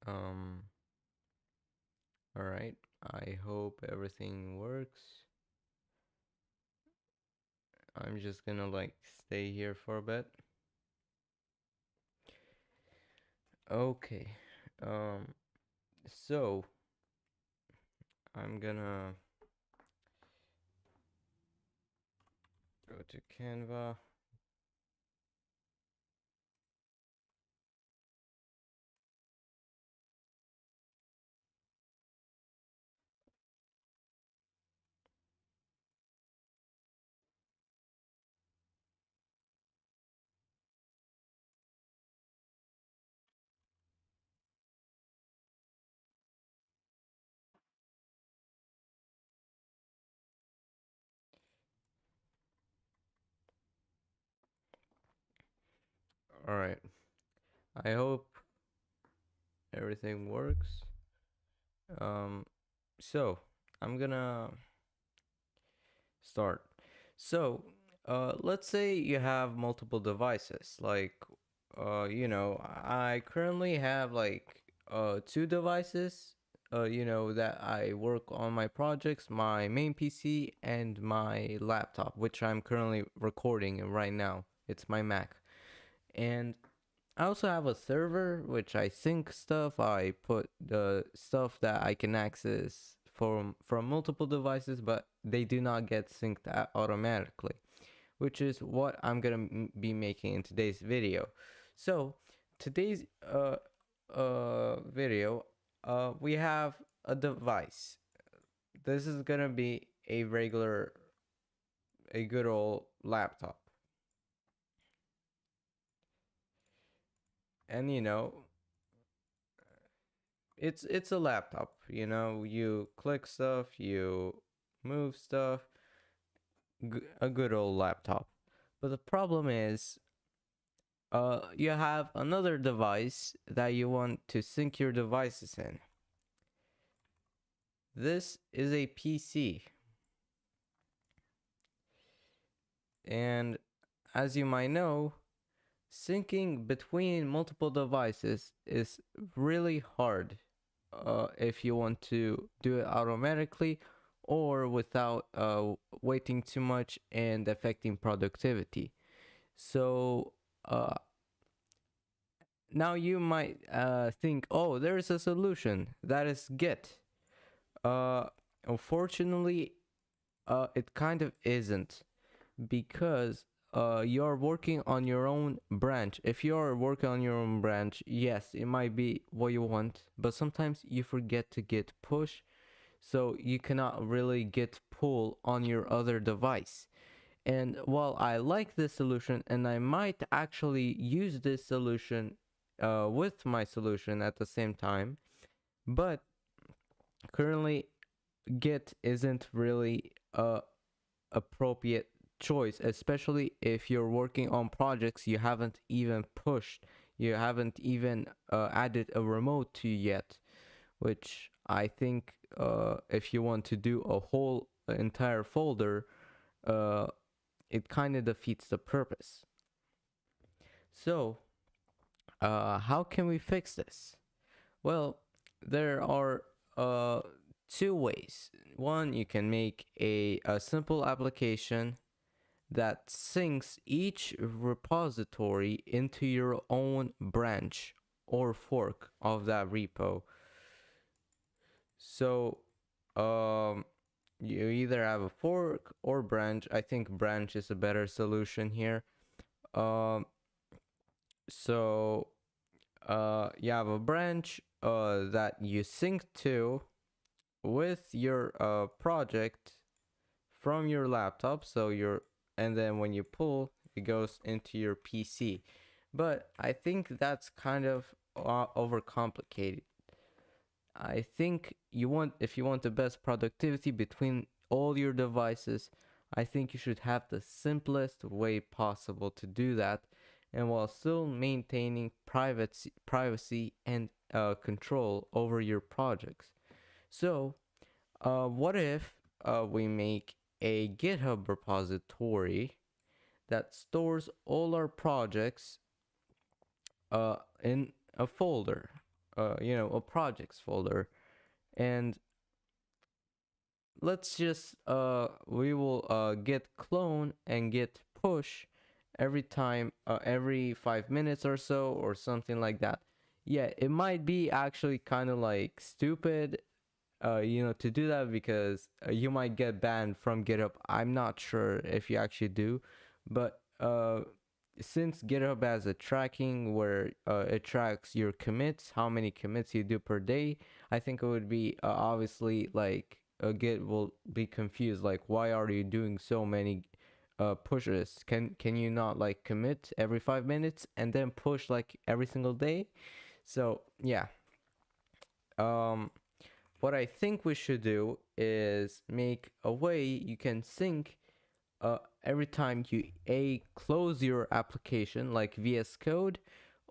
Um, all right. I hope everything works. I'm just gonna stay here for a bit. Okay. Um, so I'm gonna go to Canva. All right. I hope everything works. Um, so I'm gonna start. So, let's say you have multiple devices. I currently have two devices. That I work on my projects, my main PC and my laptop, which I'm currently recording right now. It's my Mac. And I also have a server which I sync stuff. I put the stuff that I can access from multiple devices, but they do not get synced automatically, which is what I'm gonna be making in today's video. So today's video, we have a device. This is gonna be a good old laptop, and it's a laptop. You click stuff, you move stuff, a good old laptop. But the problem is, you have another device that you want to sync your devices in. This is a PC, and as you might know, syncing between multiple devices is really hard, if you want to do it automatically or without waiting too much and affecting productivity. So now you might think, oh, there's a solution, that is Git. Uh, Unfortunately, it kind of isn't, because you're working on your own branch. If you're working on your own branch, yes, it might be what you want, but sometimes you forget to git push, so you cannot really git pull on your other device. And while I like this solution, and I might actually use this solution with my solution at the same time, but currently git isn't really appropriate choice, especially if you're working on projects you haven't even pushed, you haven't even added a remote to yet, which I think, if you want to do a whole entire folder, uh, it kind of defeats the purpose. So, how can we fix this? Well, there are two ways. One, you can make a simple application that syncs each repository into your own branch or fork of that repo. So, you either have a fork or branch. I think branch is a better solution here. Um, so, you have a branch that you sync to with your project from your laptop. And then when you pull, it goes into your PC. But I think that's kind of overcomplicated. I think if you want the best productivity between all your devices, I think you should have the simplest way possible to do that, and while still maintaining privacy and control over your projects. So, what if we make a GitHub repository that stores all our projects in a folder? a projects folder. And let's just we will git clone and git push every time, every 5 minutes or so, or something like that. Yeah, it might be actually kind of like stupid, to do that, because you might get banned from GitHub. I'm not sure if you actually do, but since GitHub has a tracking where it tracks your commits, how many commits you do per day, I think it would be obviously like Git will be confused, like, why are you doing so many pushes? Can you not like commit every 5 minutes and then push like every single day? So yeah, um what I think we should do is make a way you can sync every time you A, close your application like VS Code,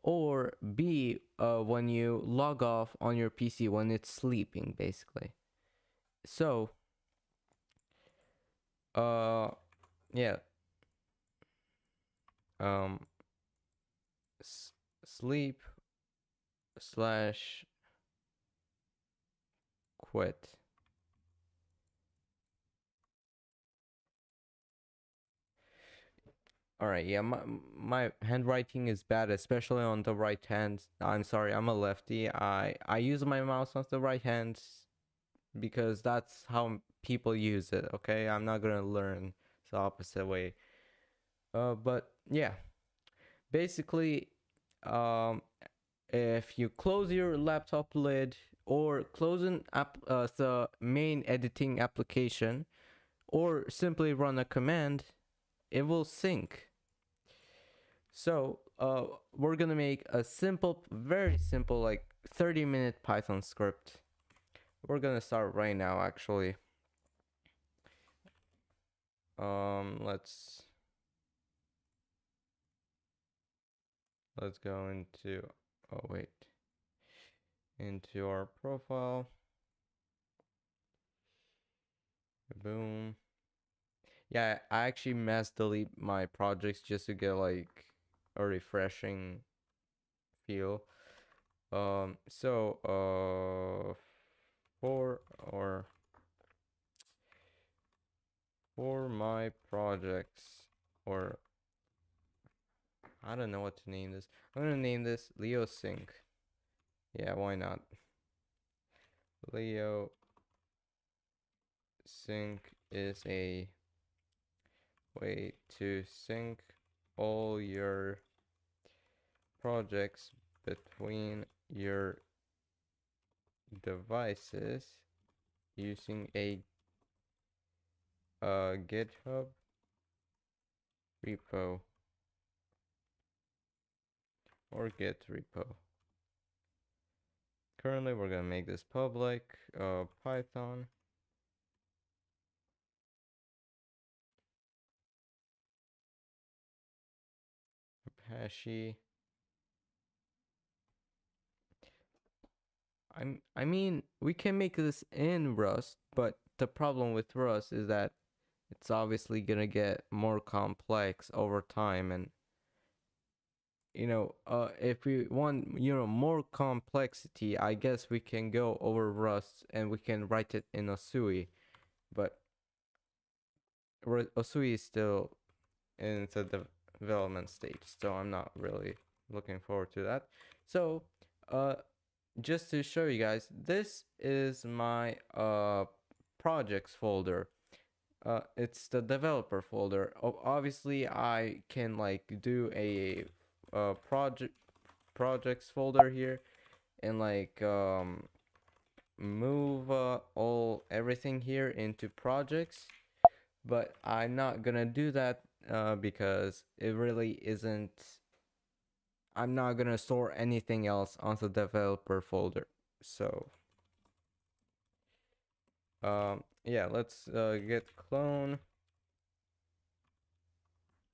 or B, when you log off on your PC when it's sleeping, basically. So yeah, um sleep slash quit. All right, yeah, my handwriting is bad, especially on the right hand. I'm sorry, I'm a lefty. I use my mouse on the right hand because that's how people use it. Okay, I'm not gonna learn the opposite way. But yeah, basically, um, if you close your laptop lid or close an the main editing application, or simply run a command, it will sync. So we're gonna make a simple, very simple, like 30-minute Python script. We're gonna start right now, actually. Let's go into, oh wait, into our profile. Boom. Yeah, I actually mass delete my projects just to get like a refreshing feel. So for or for my projects, or I don't know what to name this. I'm gonna name this Leo Sync. Yeah, why not? Leo Sync is a way to sync all your projects between your devices using a GitHub repo or Git repo. Currently, we're gonna make this public. Python Apache. I mean, we can make this in Rust, but the problem with Rust is that it's obviously gonna get more complex over time, and if we want more complexity, I guess we can go over Rust and we can write it in Osui, but Osui is still in the development stage, so I'm not really looking forward to that. So just to show you guys, this is my projects folder. It's the developer folder. Obviously I can like do a projects folder here, and like move everything here into projects, but I'm not gonna do that because it really isn't. I'm not gonna store anything else on the developer folder. So yeah, let's git clone.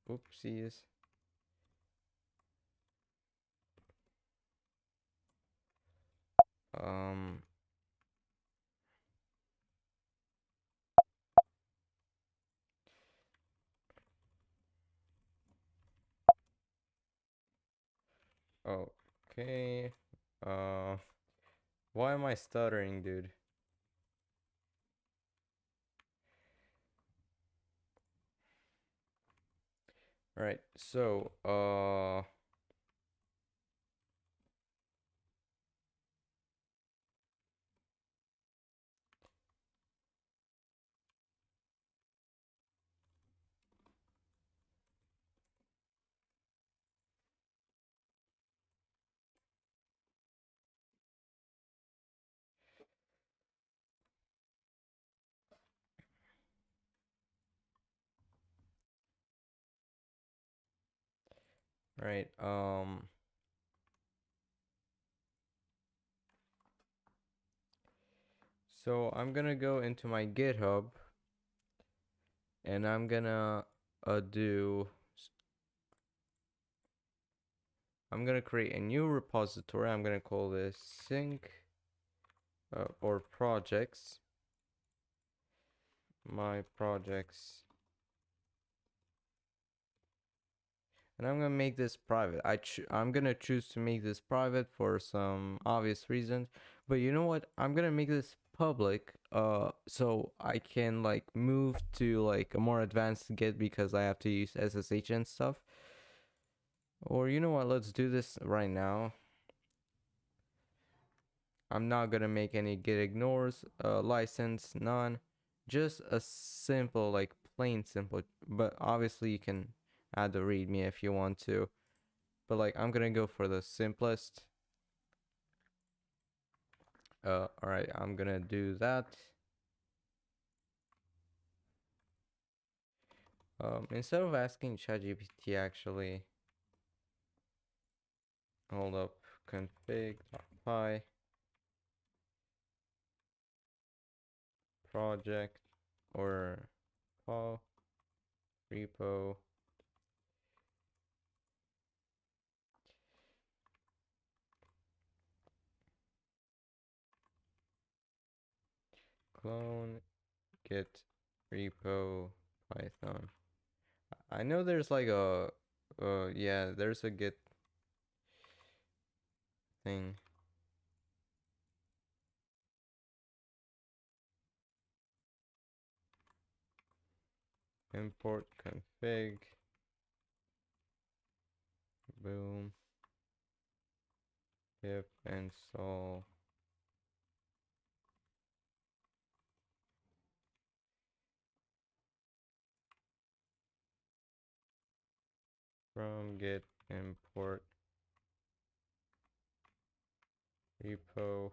Oopsies. um okay. Why am I stuttering, dude? Right, so, right, so I'm gonna go into my GitHub and I'm gonna do I'm gonna create a new repository. I'm gonna call this sync or projects, my projects, and I'm gonna make this private. I'm gonna choose to make this private for some obvious reasons, but you know what? I'm gonna make this public so I can like move to like a more advanced Git because I have to use SSH and stuff. Or you know what? Let's do this right now. I'm not gonna make any git ignores, license, none. Just a simple, like plain simple, but obviously you can add the readme if you want to. But like I'm gonna go for the simplest. Alright, I'm gonna do that. Instead of asking ChatGPT actually, hold up, config.py project or paw repo clone git repo python. I know there's like a yeah, there's a git thing. Import config. Boom. Pip install. From git import repo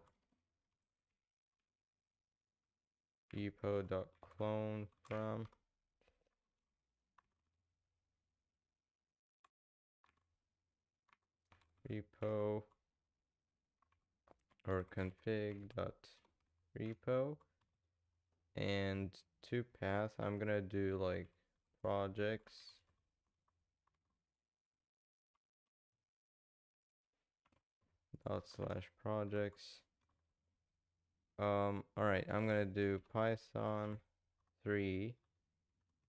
repo.clone from repo or config.repo, and to path I'm gonna do like projects dot slash projects. All right, I'm gonna do Python 3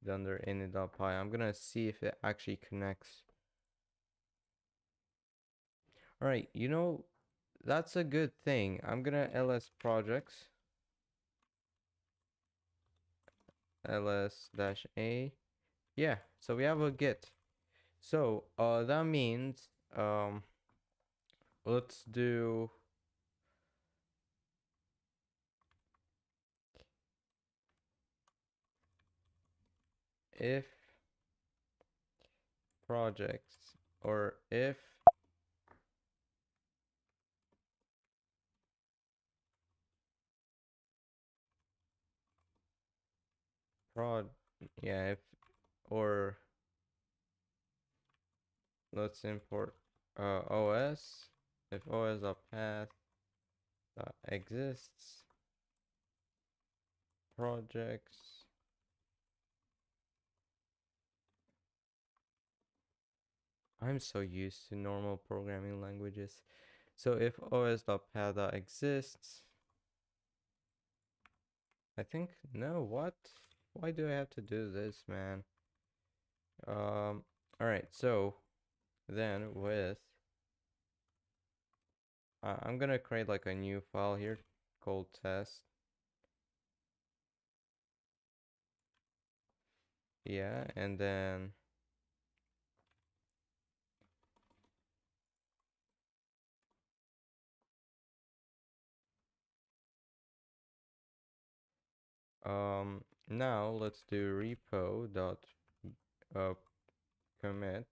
under init.py. I'm gonna see if it actually connects. All right, you know, that's a good thing. I'm gonna ls projects ls-a. Yeah, so we have a git. So that means let's do if projects or if prod, yeah, if, or let's import os, if os.path exists projects. I'm so used to normal programming languages. So if os.path exists, I think, no, what? Why do I have to do this, man? All right, so then with I'm gonna create like a new file here called test. Yeah, and then now let's do repo dot commit.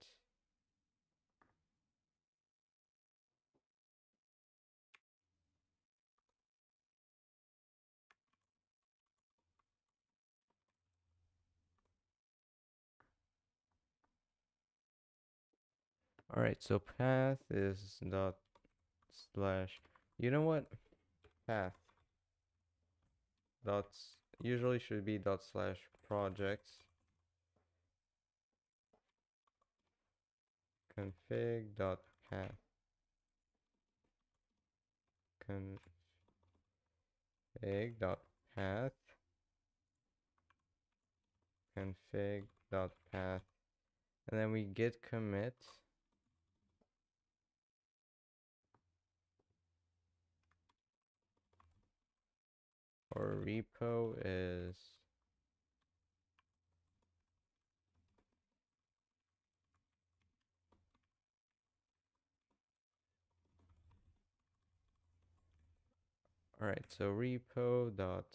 All right, so path is dot slash, you know what? Path dots usually should be dot slash projects config dot path config dot path config dot path, and then we git commit. Or repo is all right, so repo dot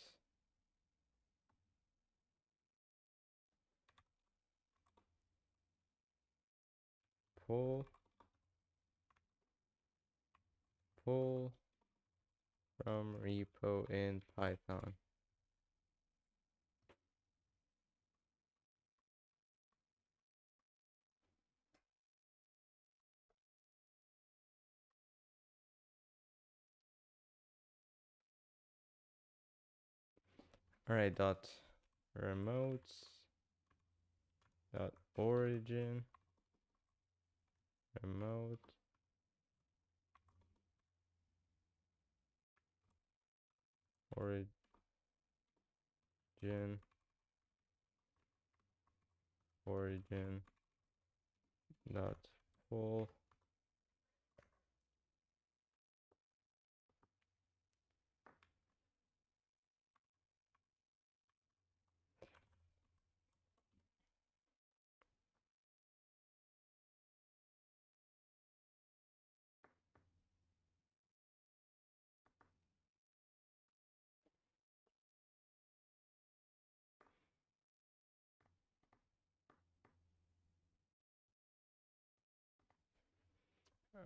pull from repo in Python. All right, dot remotes dot origin remote origin origin dot pull.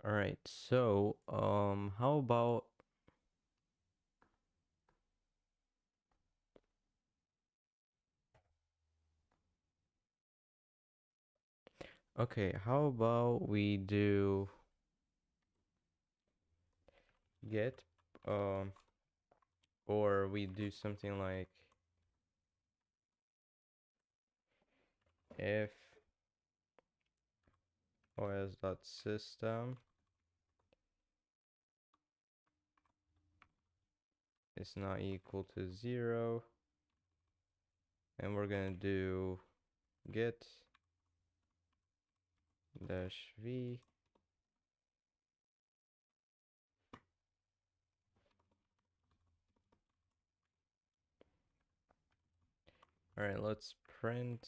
All right, so how about okay, how about we do get or we do something like if os.system is not equal to 0, and we're gonna do get dash v all right, let's print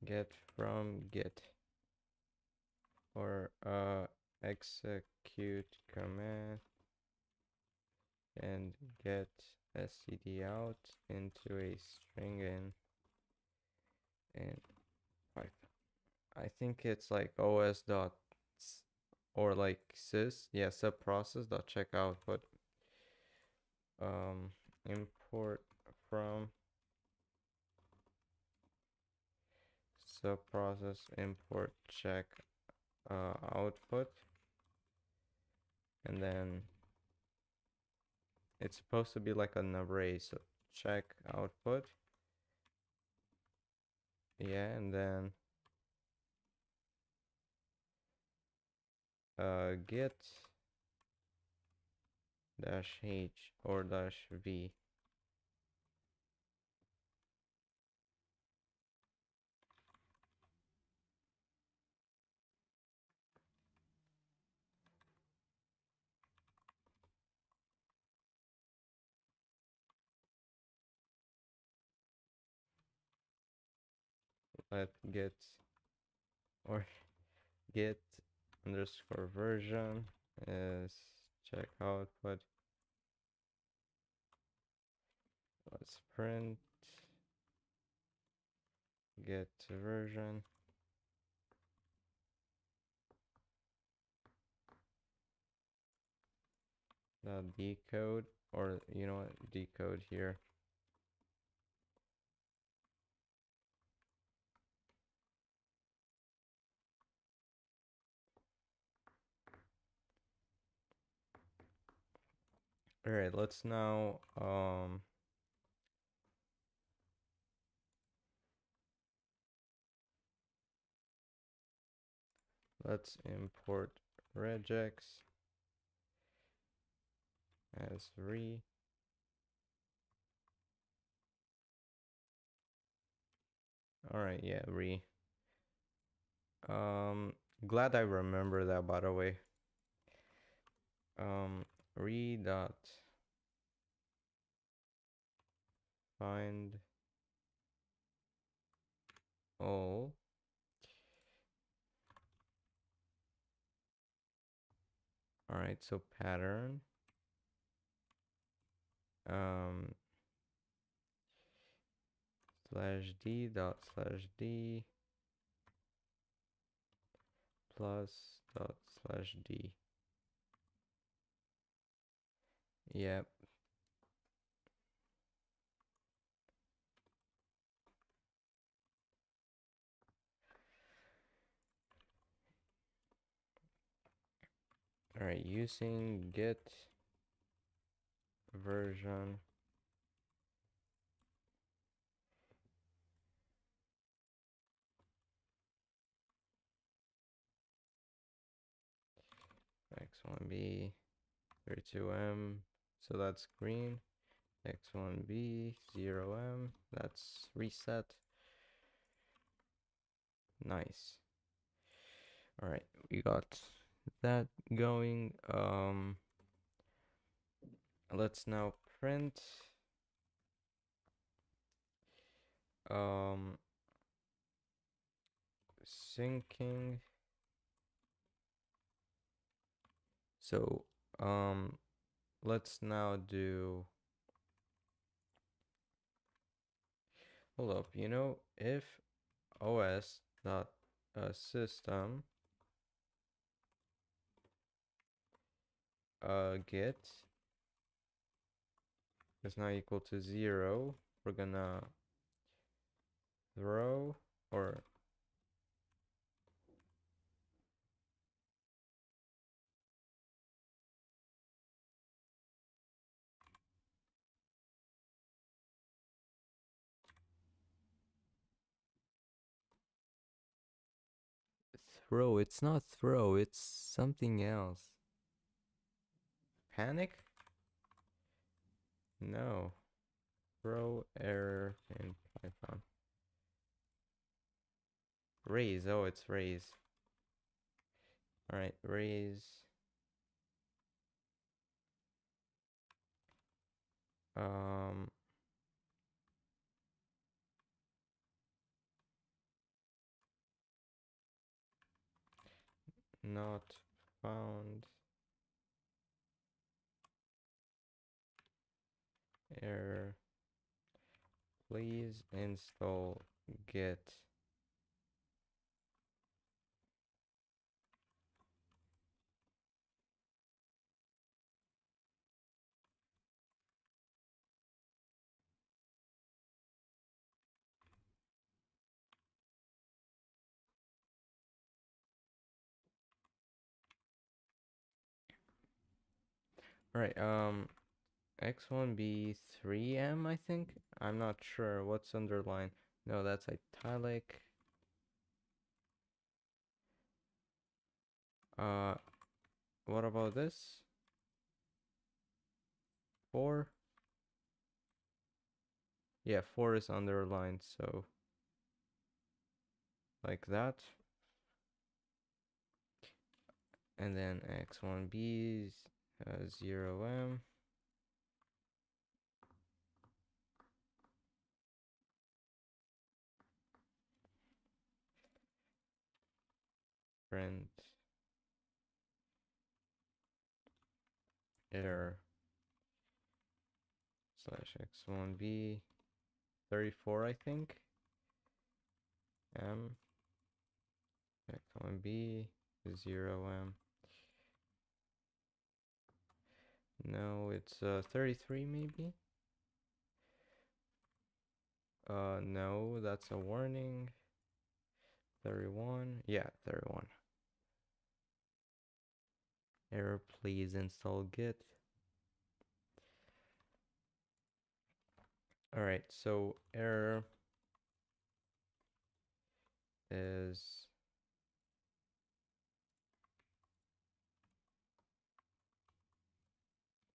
get from git or execute command and get std out into a string in Python. I think it's like os dot or like sys, yeah, subprocess dot check output, import from subprocess import check output, and then it's supposed to be like an array, so check output, yeah, and then get dash h or dash v. let get or get underscore version is check output. Let's print get version. Decode, or you know what, decode here. All right, let's now let's import regex as re. All right, yeah, re. Glad I remember that, by the way. Re dot find all. All right, so pattern. Slash d dot slash d plus dot slash d. Yep. All right, using get version x1b 32m, so that's green. X1b 0m, that's reset. Nice. All right, we got that going. Let's now print syncing. So let's now do, hold up, you know, if os dot system get is not equal to 0, we're gonna throw, or throw, it's not throw, it's something else. Panic? No. Throw error in Python. Raise, oh, it's raise. All right, raise. Not found. Error. Please install Git. All right, X1B 3M, I think. I'm not sure what's underlined. No, that's italic. What about this? 4? Yeah, 4 is underlined, so like that. And then X1B 0M. print error slash x1b 34, I think, m x1b 0m. No, it's 33 maybe. No, that's a warning. 31, yeah, 31. Error, please install git. All right, so error is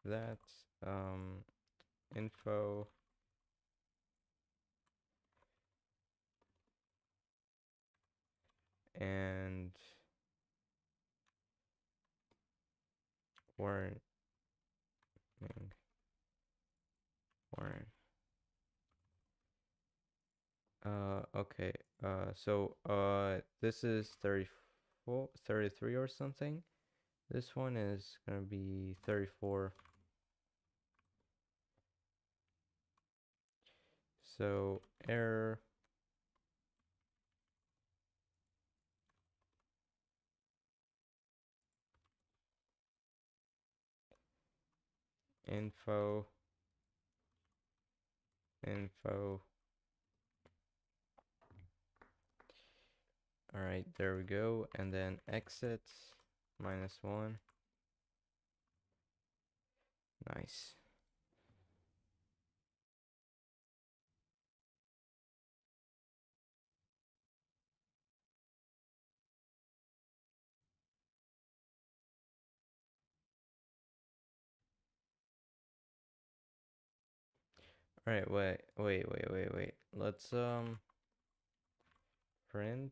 that info and warning warning. Okay. So this is 34, 33 or something. This one is gonna be 34. So error info info. All right, there we go. And then exit -1. Nice. All right, wait. Let's print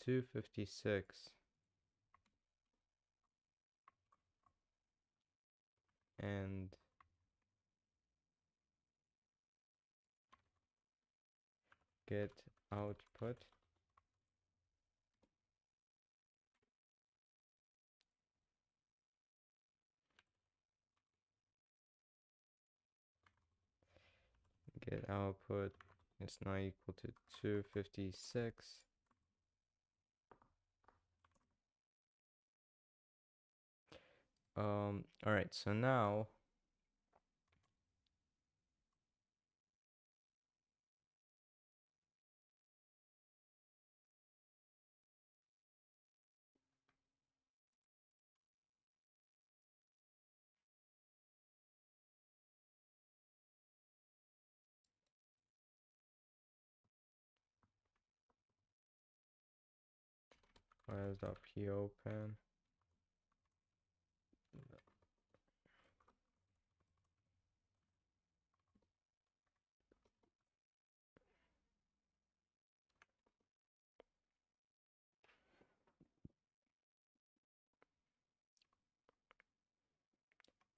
256 and get output. Get output is not equal to 256. All right, so now files.p open.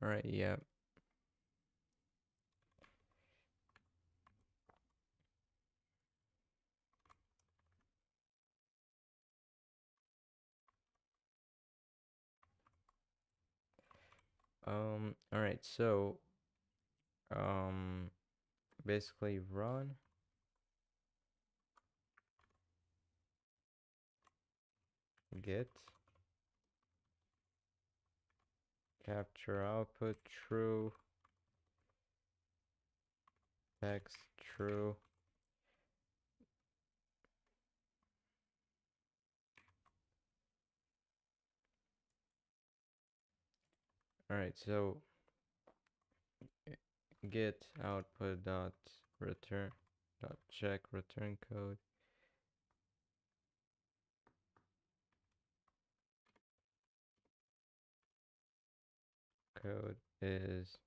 All right, yeah. All right, so basically run get capture output true, text true. All right, so get output dot return dot check return code. Code is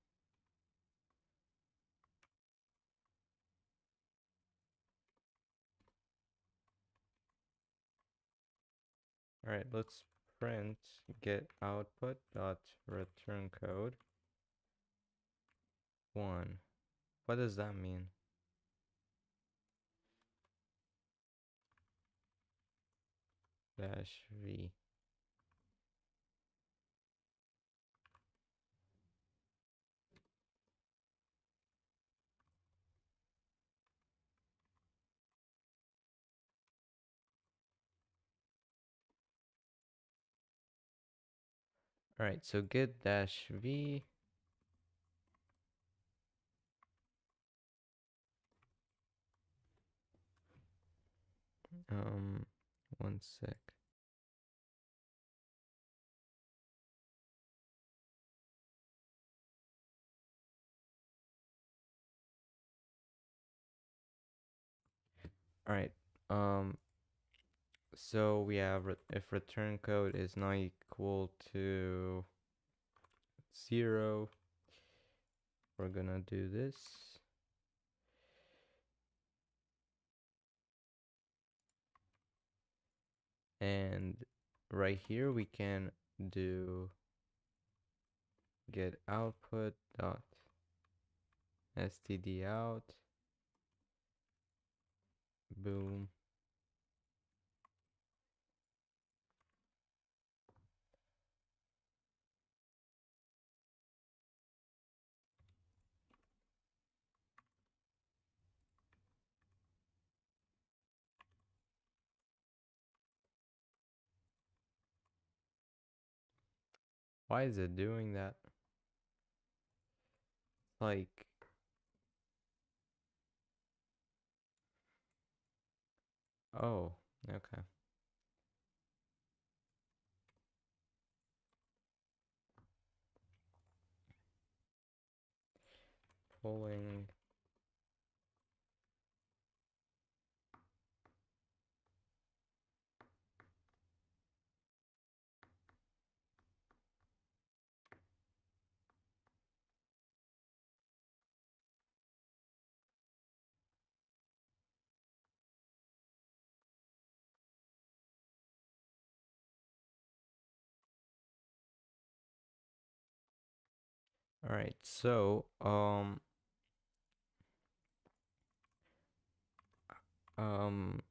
All right, let's print get output dot return code 1. What does that mean? Dash v. All right, so get dash v. One sec. All right. So we have if return code is not equal to 0, we're gonna do this. And right here we can do get output dot std out. Boom. Why is it doing that? Like, oh, okay. Pulling. All right, so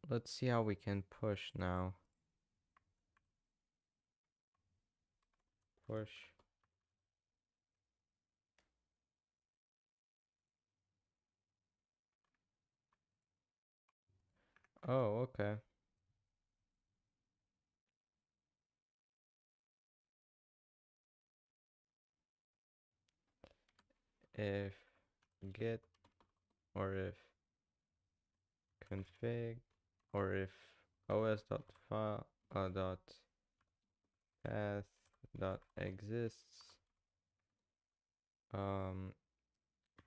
let's see how we can push now. Push. Oh, okay. If get or if config or if os.file dot path dot exists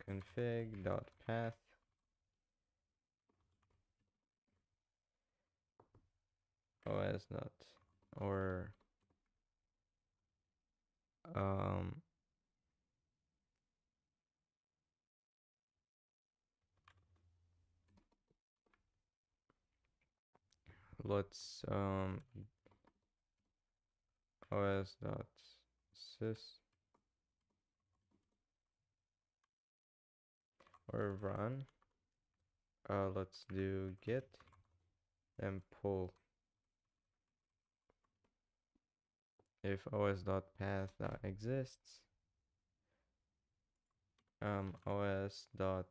config dot path os dot or um let's os dot sys or run. Let's do git and pull if os dot path dot exists os dot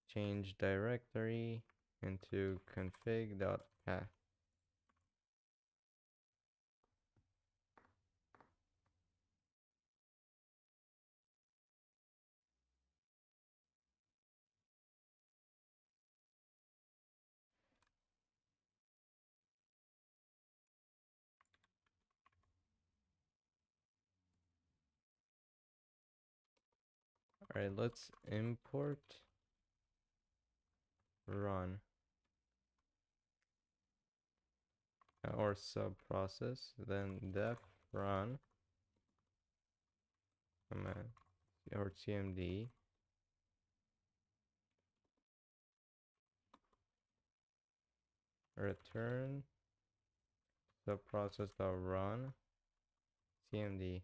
change directory into config dot path. All right, let's import run or sub process, then def run command or cmd return the process that run cmd.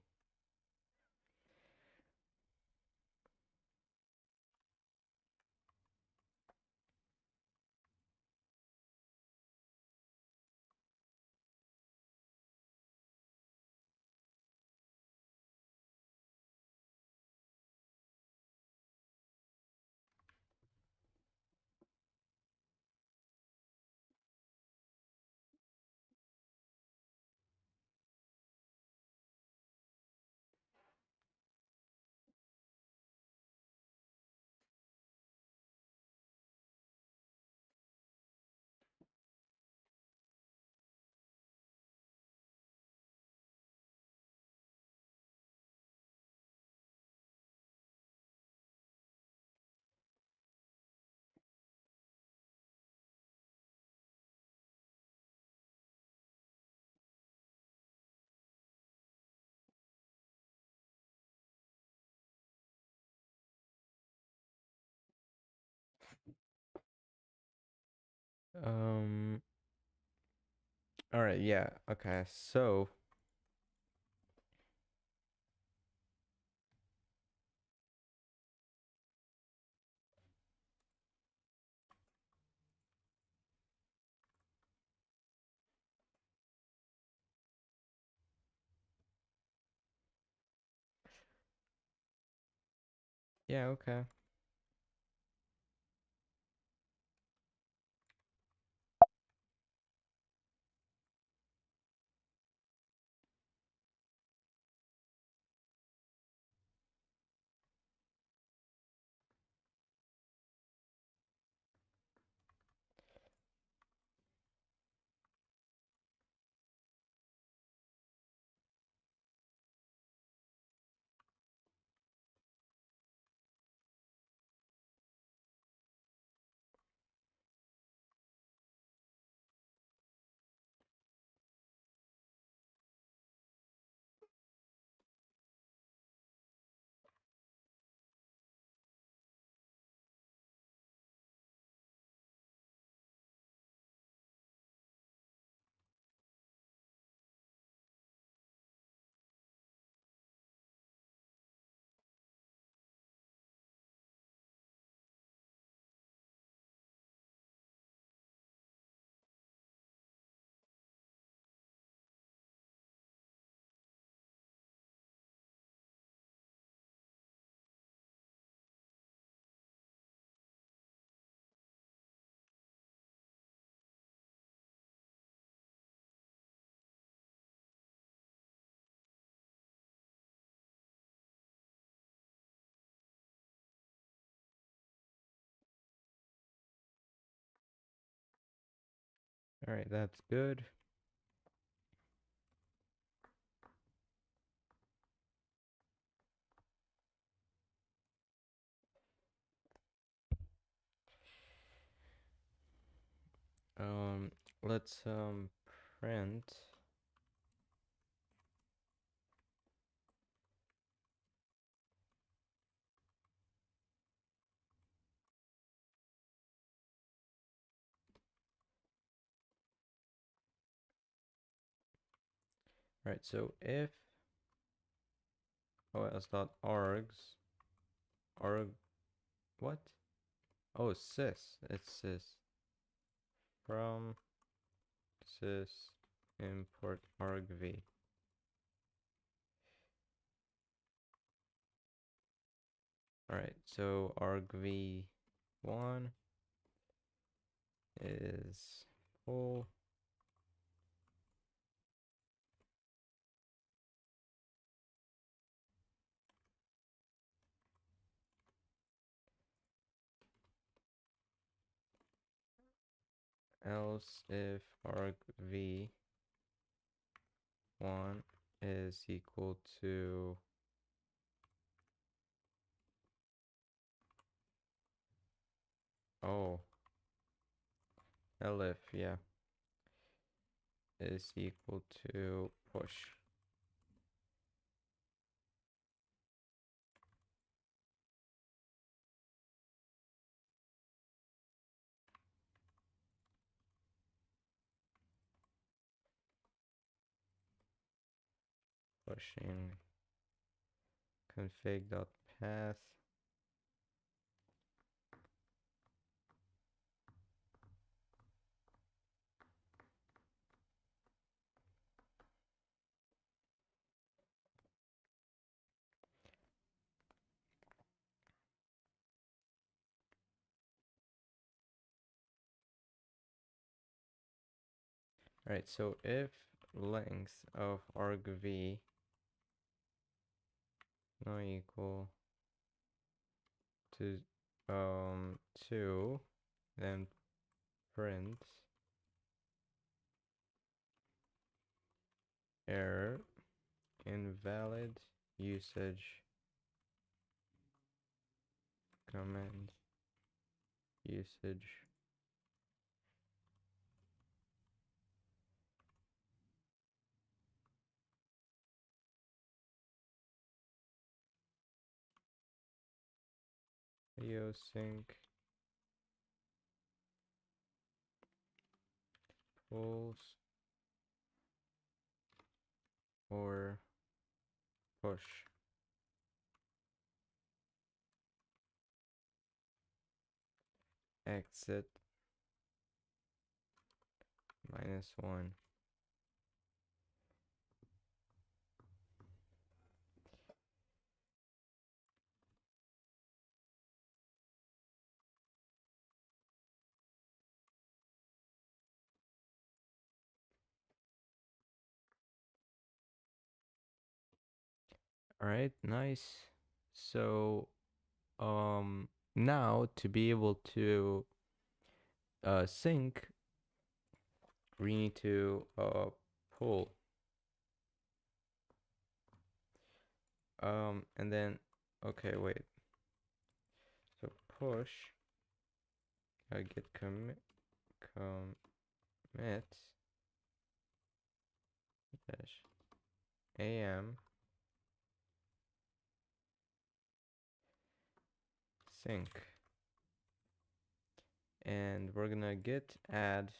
um all right, yeah, okay, so yeah, okay. All right, that's good. Um, let's print. Right, so if os.args arg what? Oh, sys. It's sys from sys import argv. All right, so argv1 is full. Else if argv1 is equal to oh elif, yeah, is equal to push. pushing config.path. Right, so if length of argv not equal to 2, then print error invalid usage command usage. Sync pulls or push. Exit -1. All right, nice. So now to be able to sync, we need to pull and then okay, wait, so push get commit dash am sync, and we're gonna get add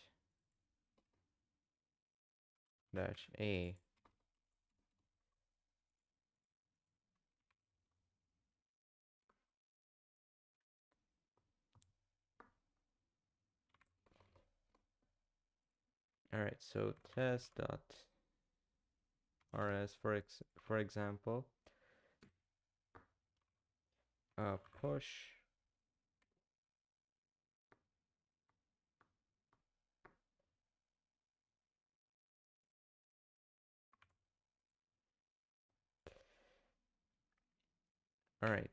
dash a. All right, so test dot rs for example, push all right,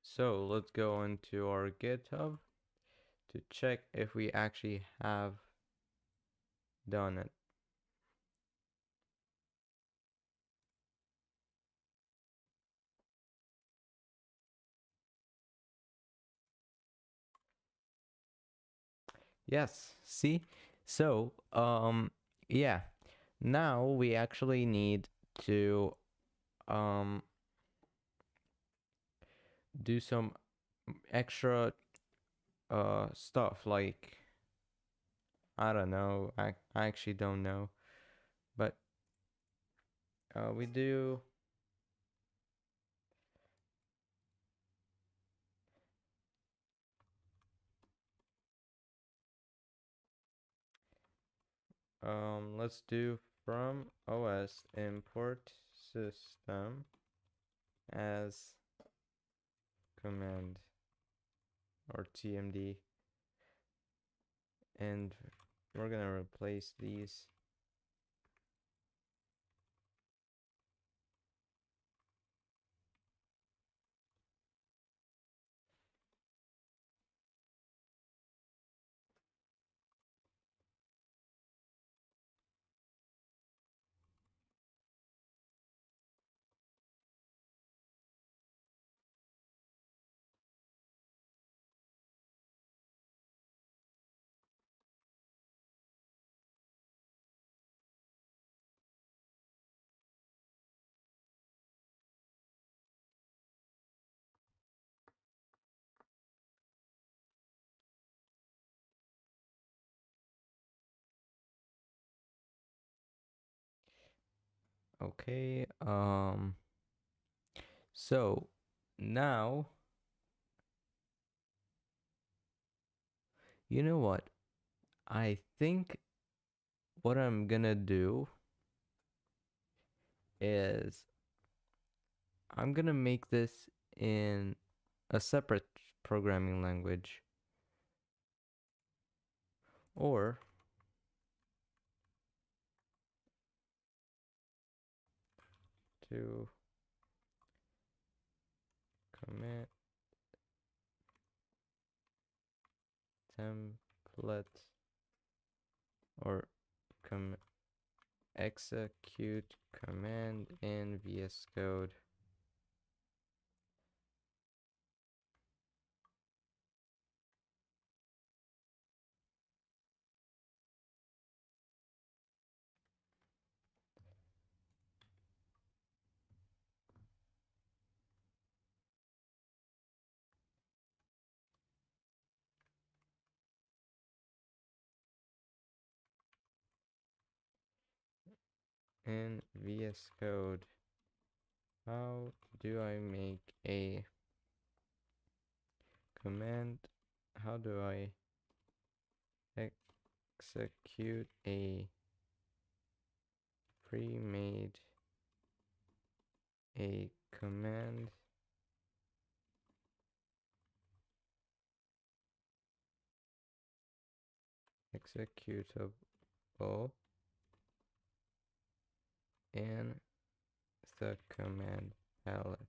so let's go into our GitHub to check if we actually have done it. Yes, see? So, yeah. Now we actually need to do some extra stuff, like I don't know. I actually don't know. But we do let's do from OS import system as command or TMD, and we're gonna replace these. Okay. So now, you know what? I think what I'm gonna do is I'm gonna make this in a separate programming language, or to commit template or execute command in VS Code. In VS Code, how do I make a command? How do I execute a pre-made a command executable in the command palette?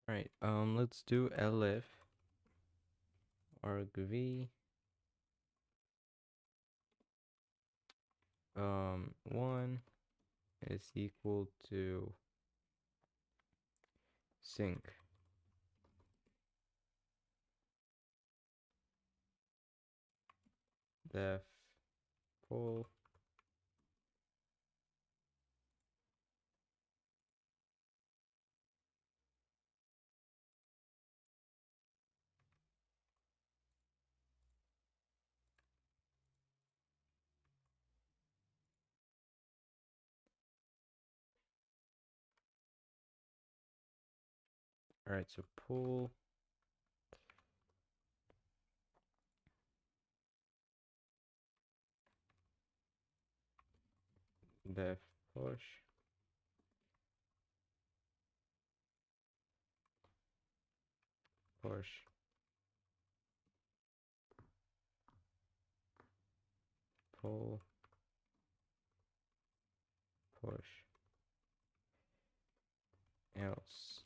Right, let's do elif argv 1 is equal to sync def pull all right, so pull def push push pull push else.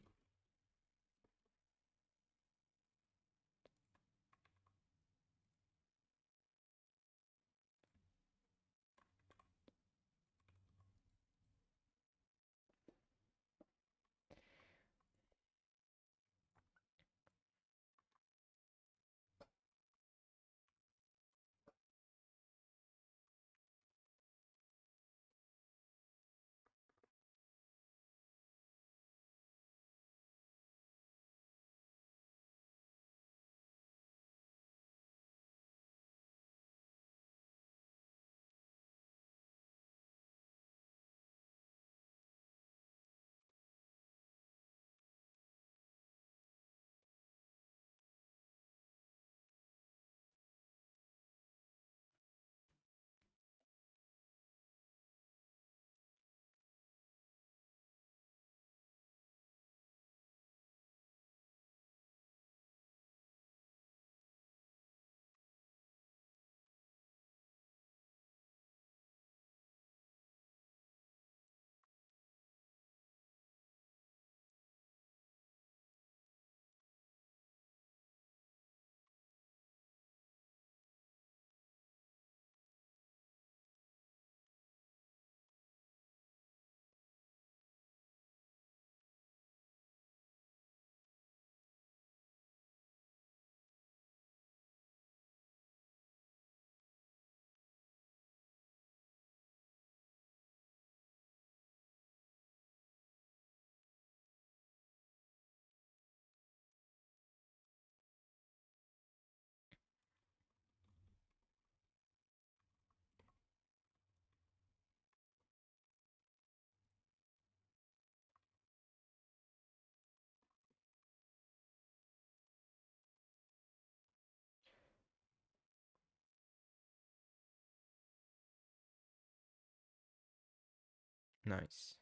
Nice.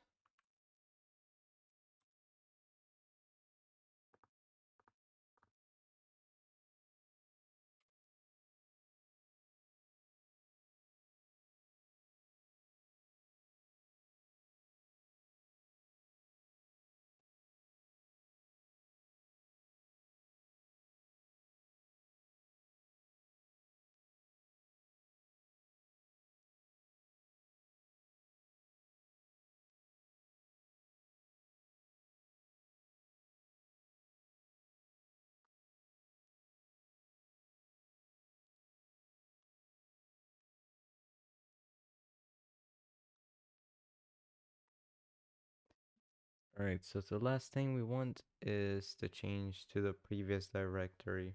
Alright, so the last thing we want is to change to the previous directory.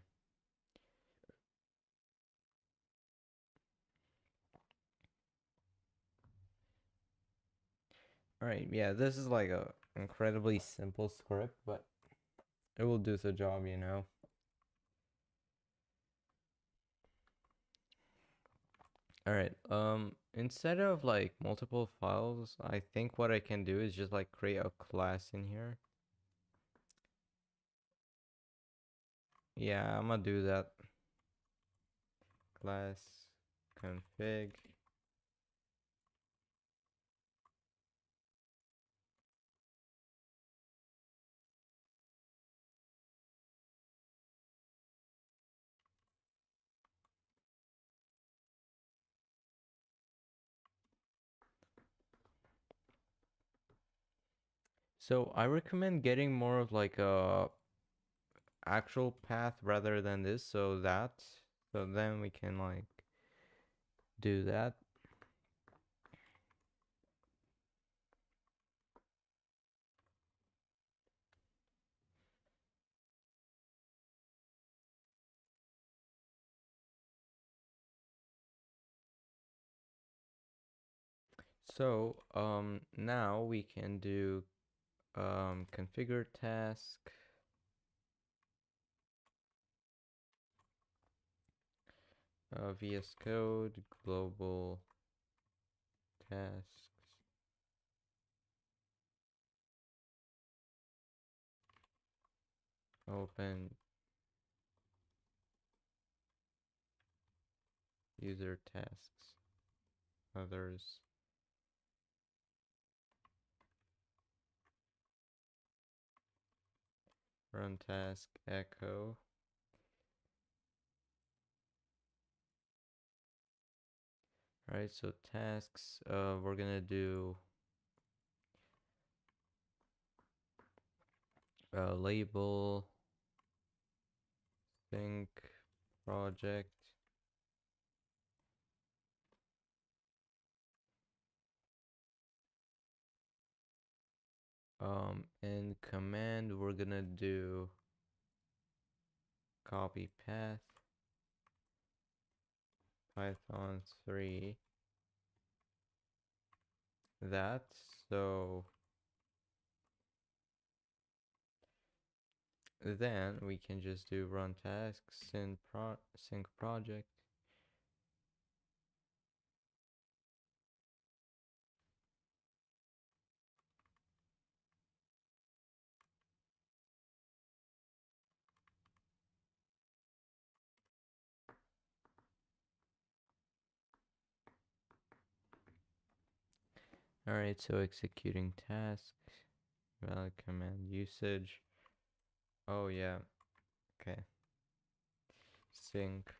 Alright, yeah, this is like a incredibly simple script, but it will do the job, you know. Alright, instead of like multiple files, I think what I can do is just like create a class in here. Yeah, I'm gonna do that. Class config. So I recommend getting more of like a actual path rather than this, so then we can like do that. So now we can do configure task, VS Code, global tasks, open user tasks, others, run task, echo. All right, so tasks, we're gonna do label, sync, project, in command we're gonna do copy path, Python 3, that. So then we can just do run tasks, sync project. All right, so executing tasks, valid command usage. Oh yeah, okay. Sync.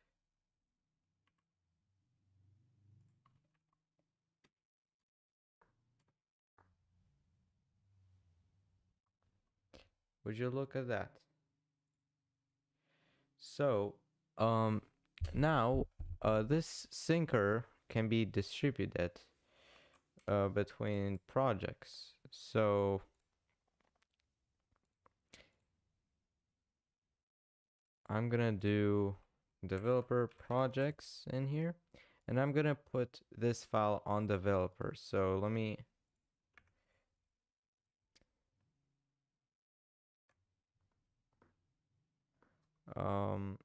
Would you look at that? So, now, this syncer can be distributed between projects. So I'm gonna do developer projects in here, and I'm gonna put this file on developer. So let me um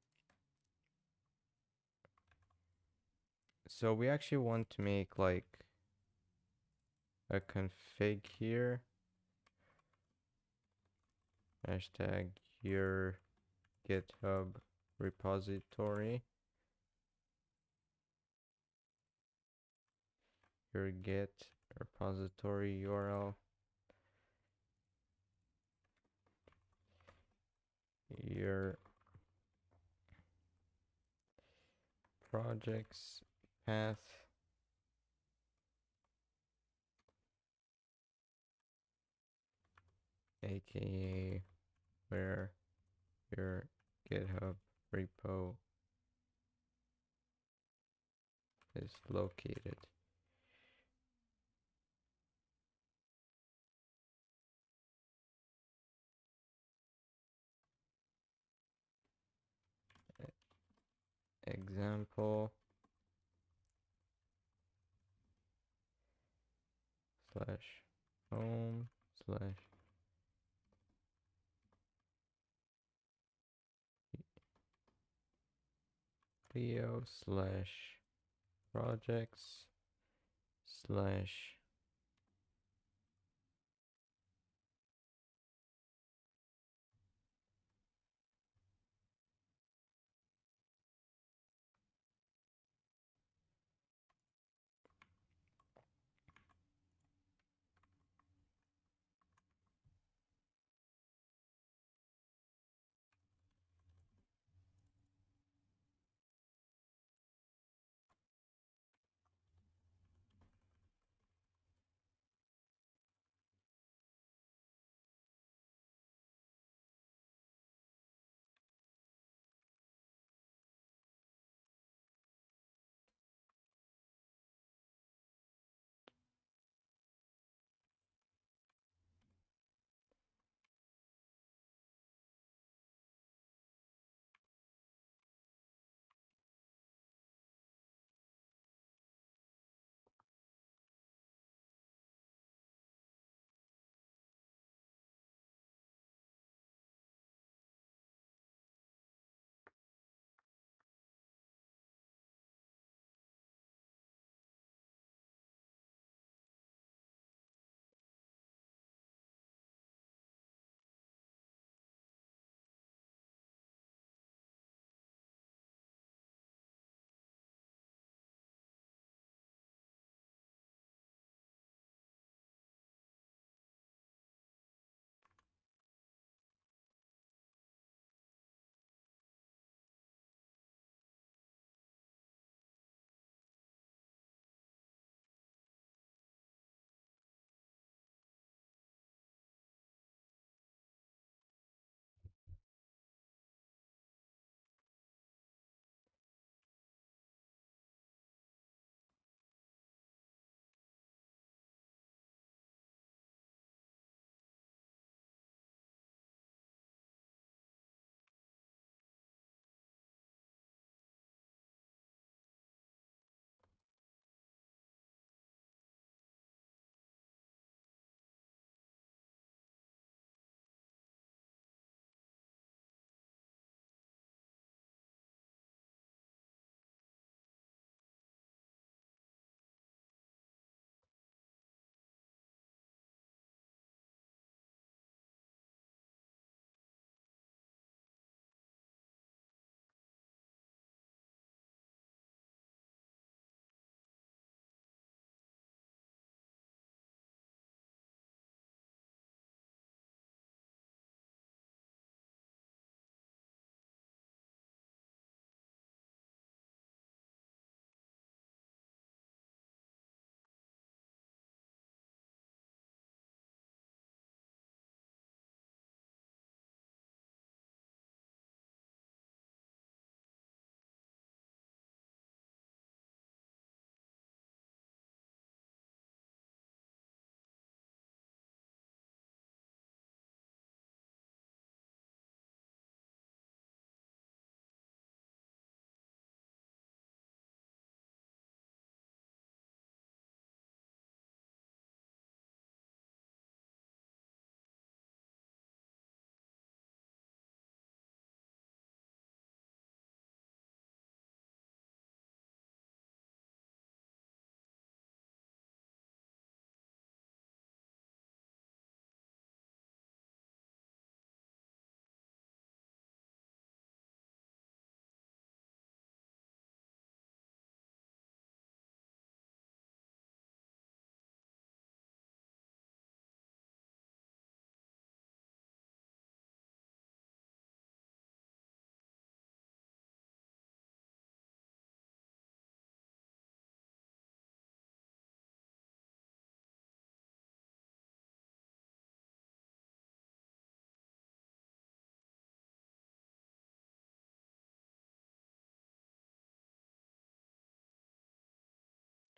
so we actually want to make like a config here, hashtag your GitHub repository, your Git repository URL, your projects path, aka where your GitHub repo is located. Example slash home slash Leo slash projects slash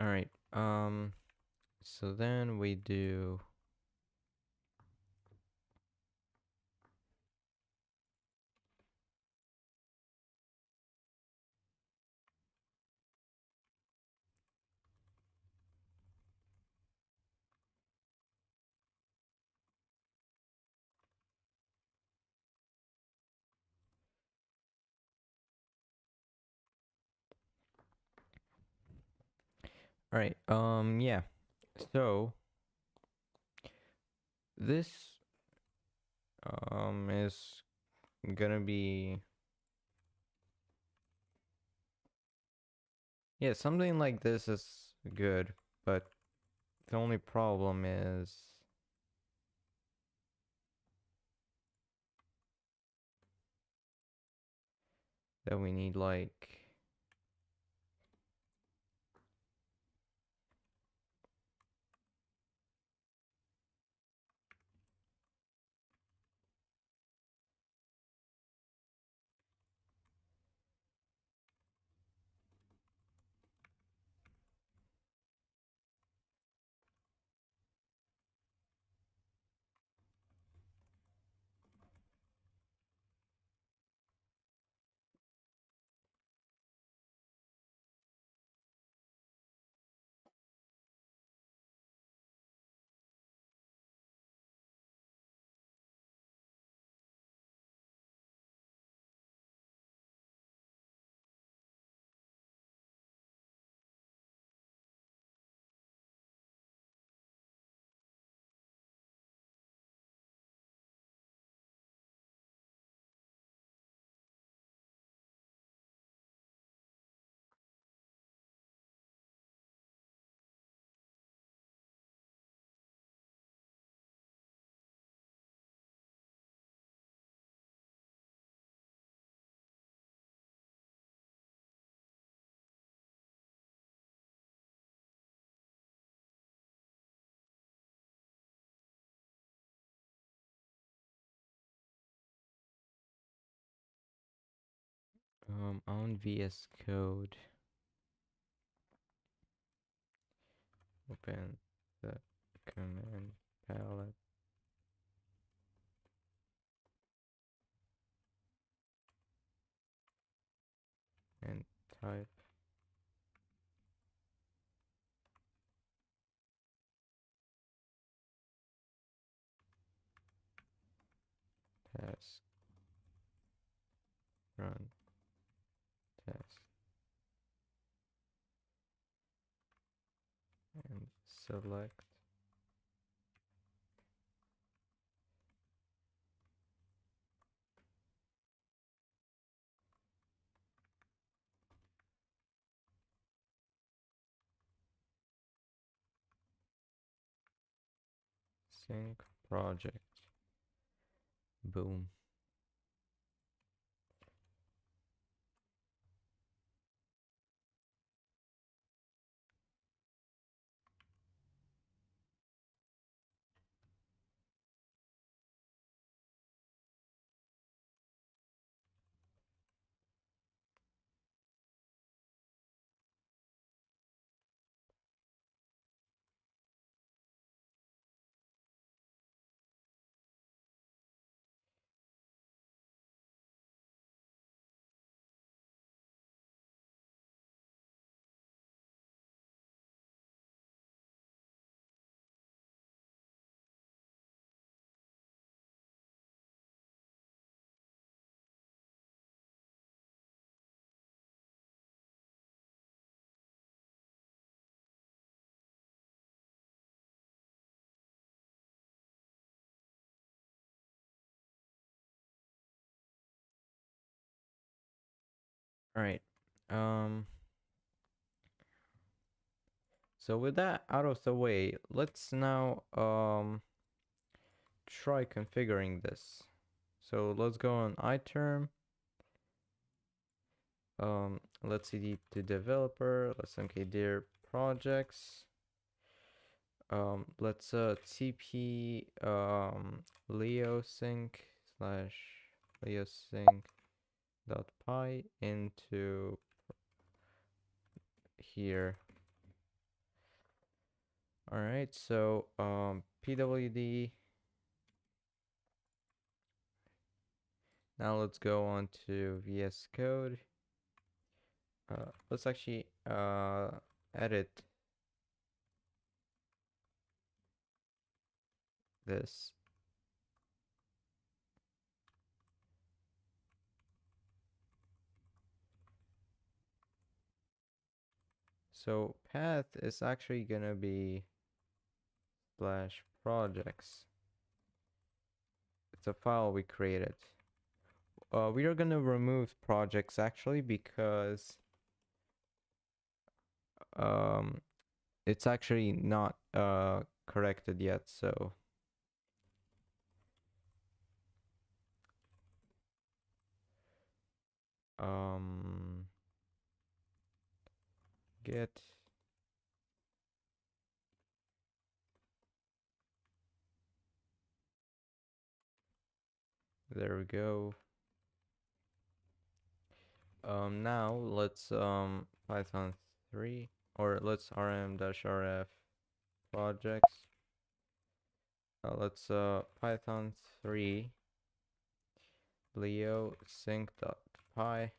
All right. So then we do. All right. Yeah. So this is gonna be, yeah, something like this is good, but the only problem is that we need like, on VS Code, open the command palette and type task run test and select sync project. Boom. All right. Um, so with that out of the way, let's now try configuring this. So let's go on iTerm. Let's cd to developer. Let's mkdir projects. Let's tp leosync slash leosync dot py into here. All right, so pwd. Now let's go on to VS Code. Let's actually edit this. So path is actually gonna be slash projects. It's a file we created. We are gonna remove projects actually because it's actually not corrected yet. So git there we go. Now let's Python 3 or let's rm-rf projects. Let's Python 3 leo sync.py.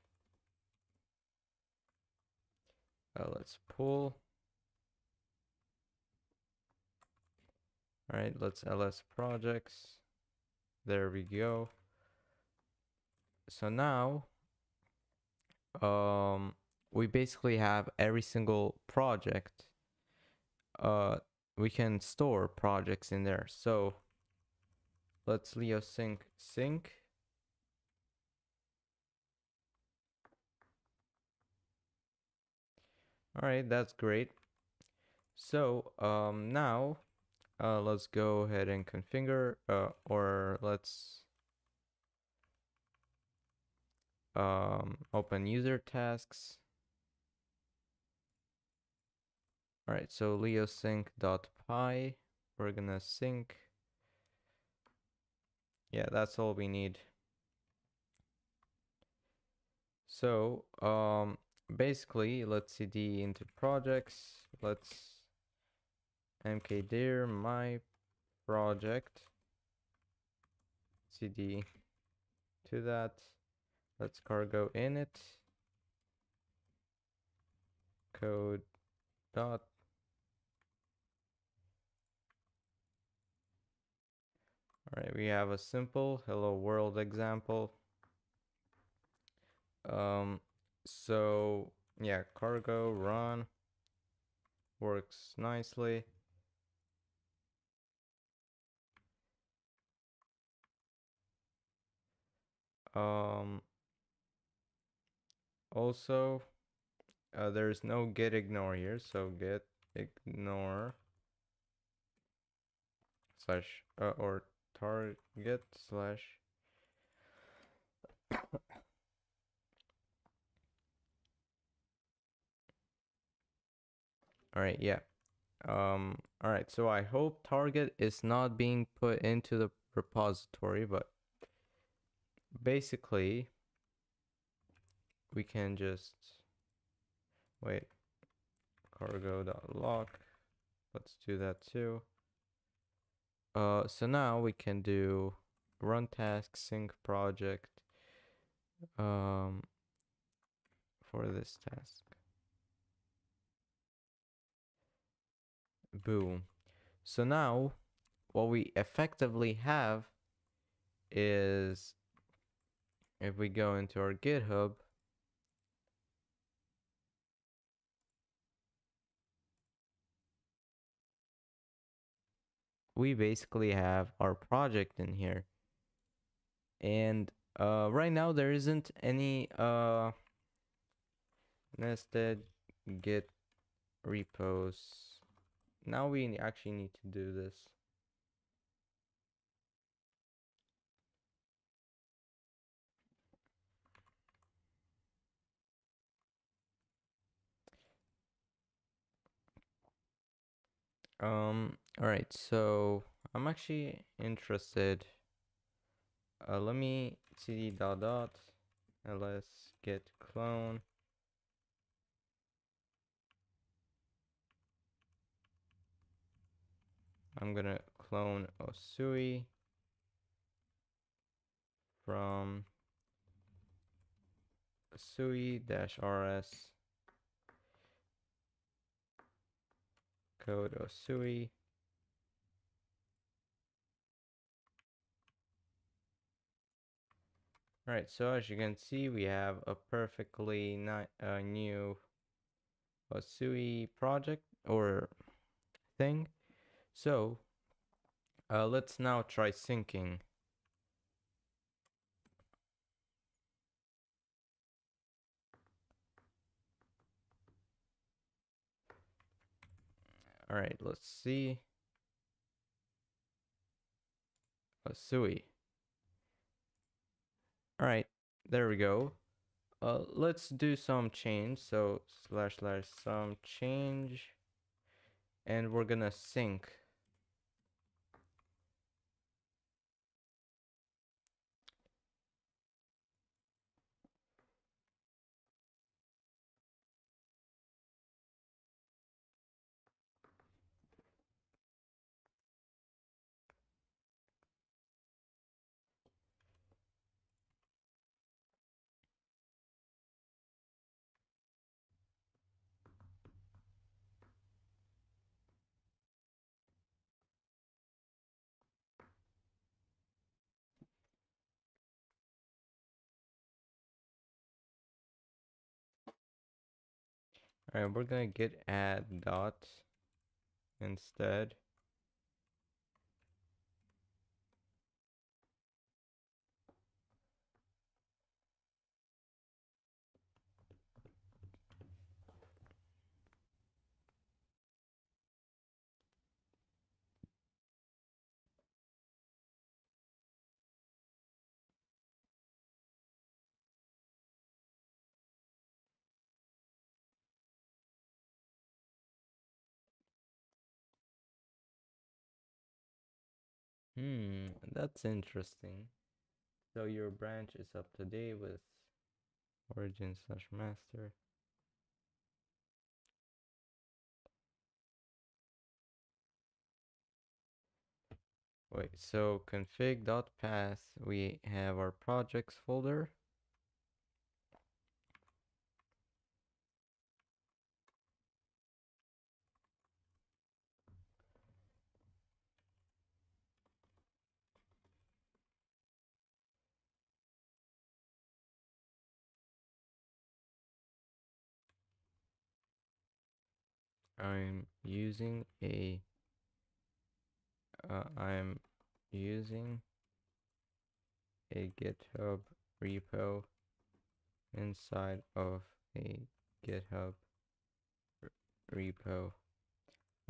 Let's pull. All right, let's ls projects. There we go. So now we basically have every single project. We can store projects in there. So let's leo sync. All right, that's great. So now let's go ahead and configure or let's open user tasks. All right, so leosync.py, we're gonna sync. Yeah, that's all we need. So basically let's cd into projects. Let's mkdir my project, cd to that. Let's cargo init code dot. All right, we have a simple hello world example. So yeah, cargo run works nicely. Also there's no git ignore here, so git ignore slash or target slash all right, yeah. All right, so I hope target is not being put into the repository, but basically we can just wait, cargo.lock. Let's do that too. So now we can do run task sync project for this task. Boom. So now what we effectively have is, if we go into our GitHub, we basically have our project in here. And right now there isn't any nested git repos. Now we actually need to do this. All right, so I'm actually interested. Let me cd dot ls git clone. I'm gonna clone Osui from Osui-rs code Osui. Alright, so as you can see, we have a perfectly new Osui project or thing. So let's now try syncing. Alright, let's see. Osui. Alright, there we go. Let's do some change. So / some change, and we're gonna sync. Alright, we're gonna git add dot instead. That's interesting. So your branch is up to date with origin/master. Wait, so config.path, we have our projects folder. I'm using a GitHub repo inside of a GitHub repo.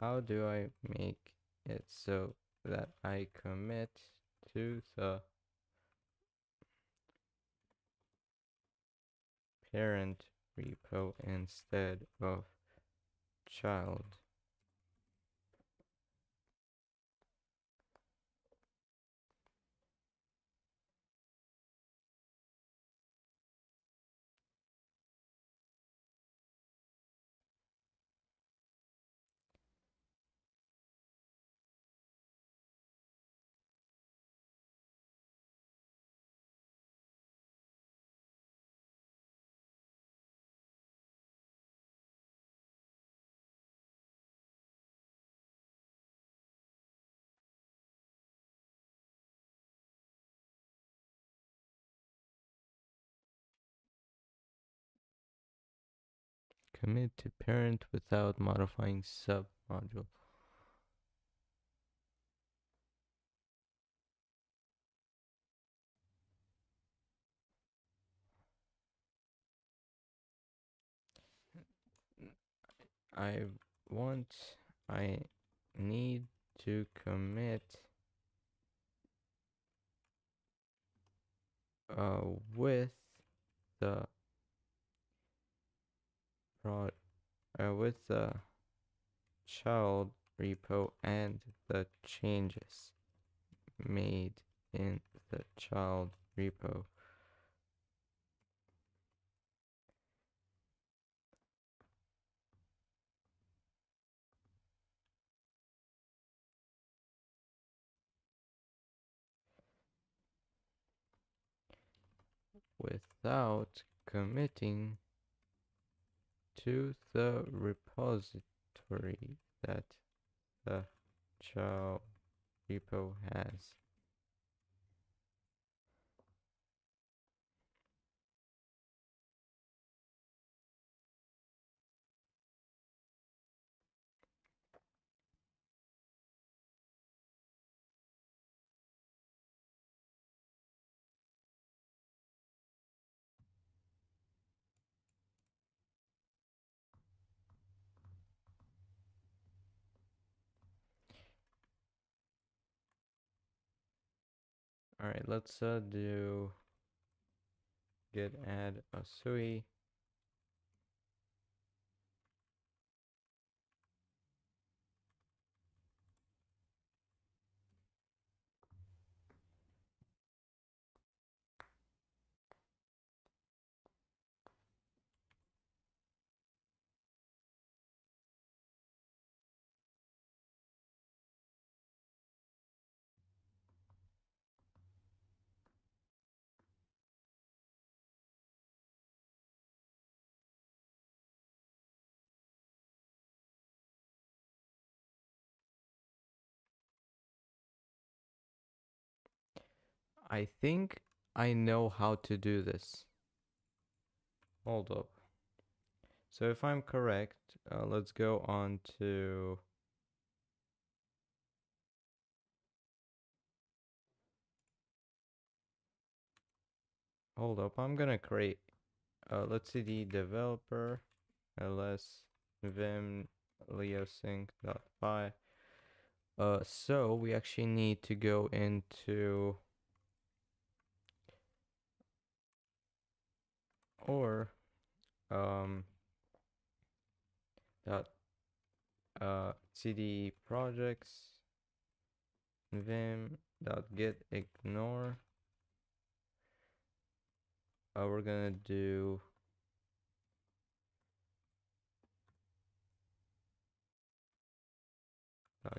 How do I make it so that I commit to the parent repo instead of child? Commit to parent without modifying sub module. I want, I need to commit with the with the child repo and the changes made in the child repo. without committing to the repository that the chow repo has. All right, let's do git add a SUI. I think I know how to do this. Hold up. So if I'm correct, let's go on to hold up. I'm gonna create let's see the developer ls vim leosync.py. So we actually need to go into or dot cd projects vim dot get ignore. We're gonna do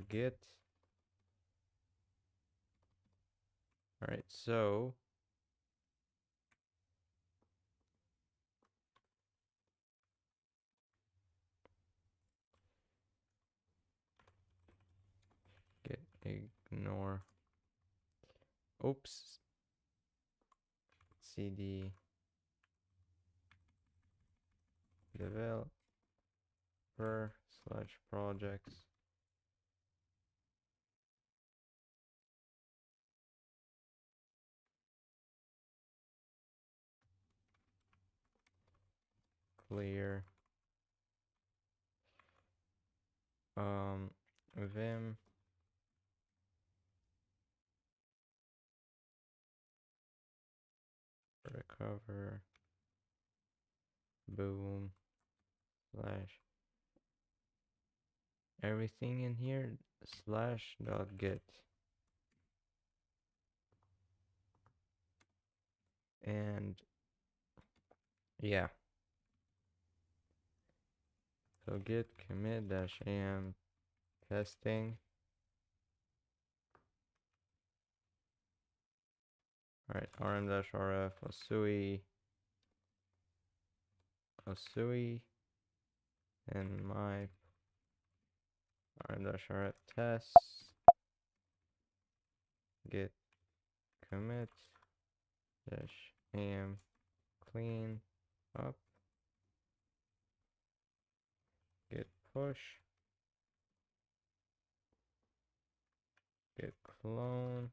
git. All right, so git ignore. Oops. Cd developer slash projects clear vim recover boom slash everything in here slash dot get, and yeah, so git commit dash am testing. All right, rm dash rf asui and my rm dash rf tests git commit dash am clean up git push git clone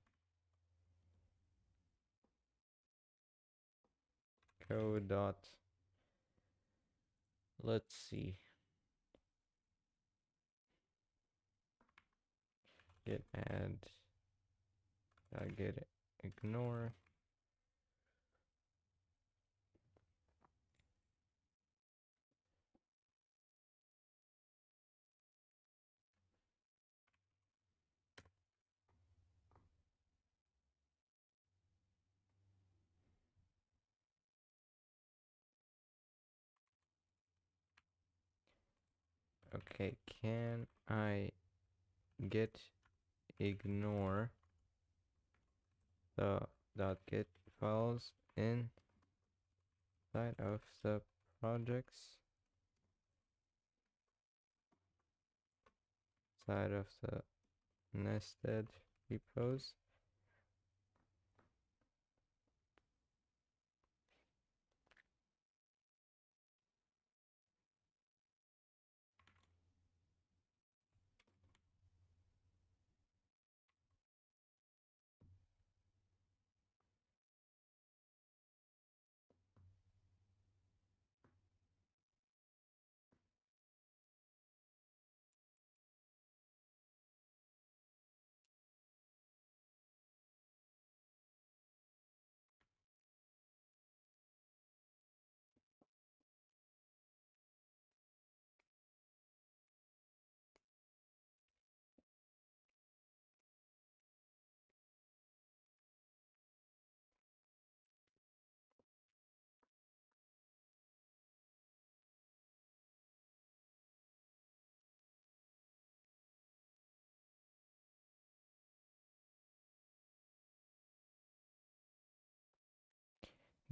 code dot, let's see, git add git ignore. Okay, can I git ignore the .git files in side of the projects, side of the nested repos.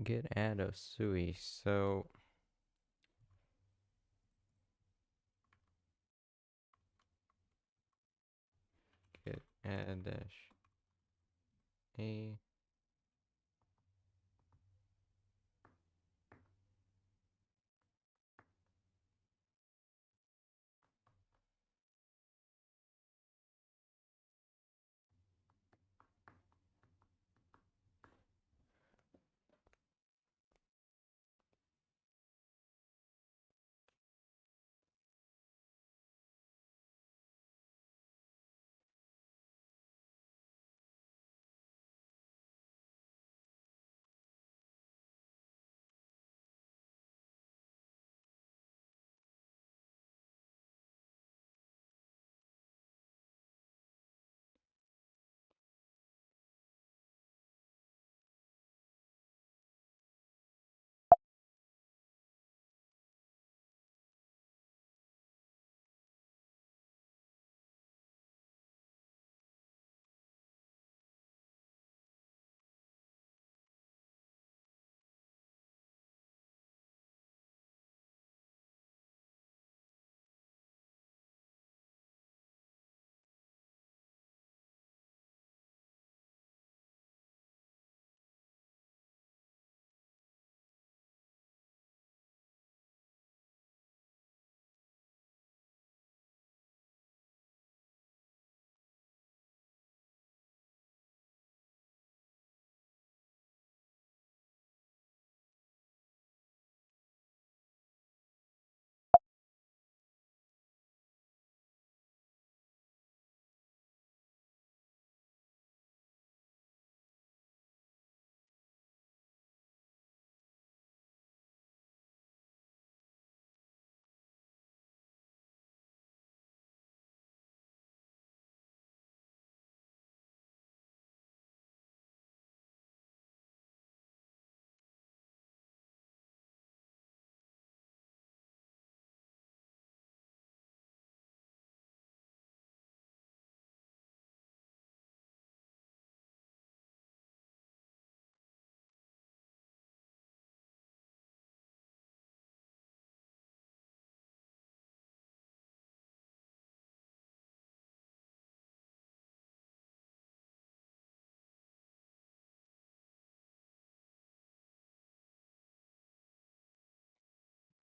Get add of SUI. So get add dash a.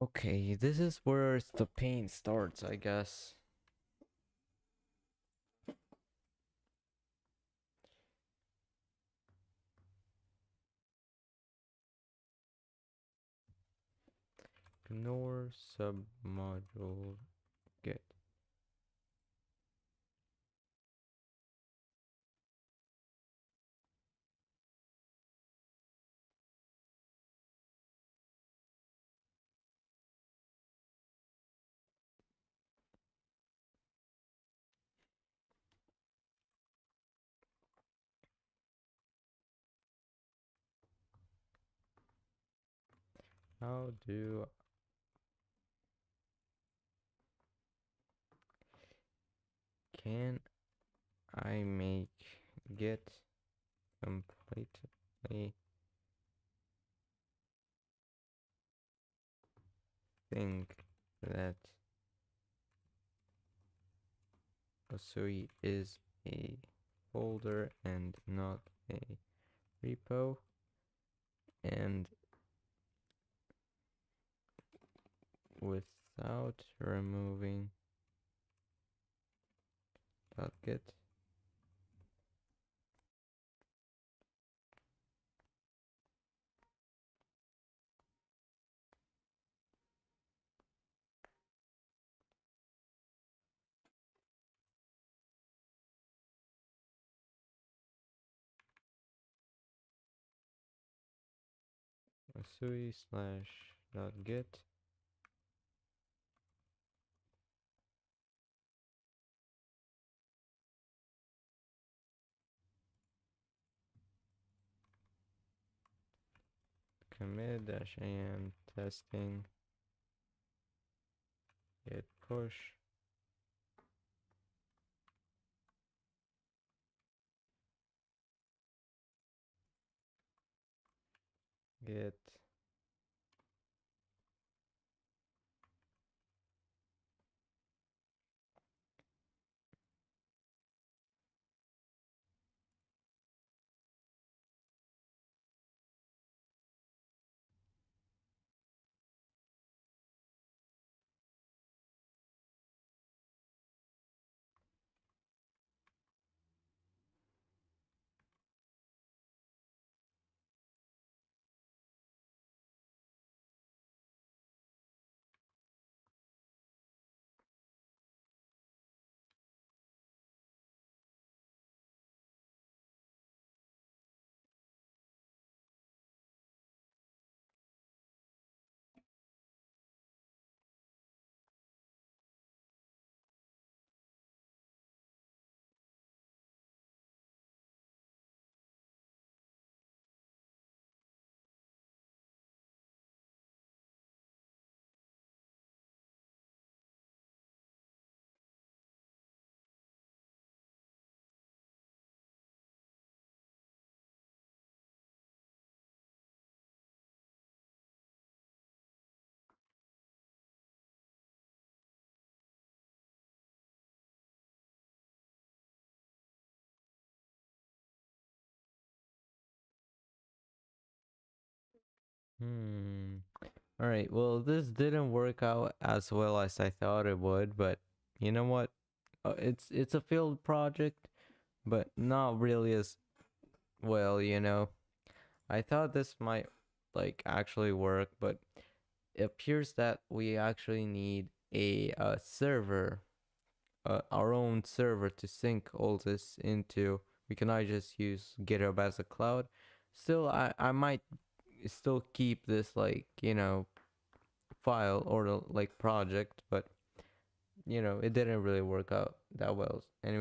Okay, this is where the pain starts, I guess. Ignore submodule get. How do can I make get completely think that Osui is a folder and not a repo, and without removing .git. Osui slash .git. Commit -am testing git push git All right, well, this didn't work out as well as I thought it would, but you know what? It's a failed project, but not really as well, you know. I thought this might like actually work, but it appears that we actually need a server, our own server to sync all this into. We cannot just use GitHub as a cloud. Still, I might still keep this, like, you know, file or like project, but you know, it didn't really work out that well anyway.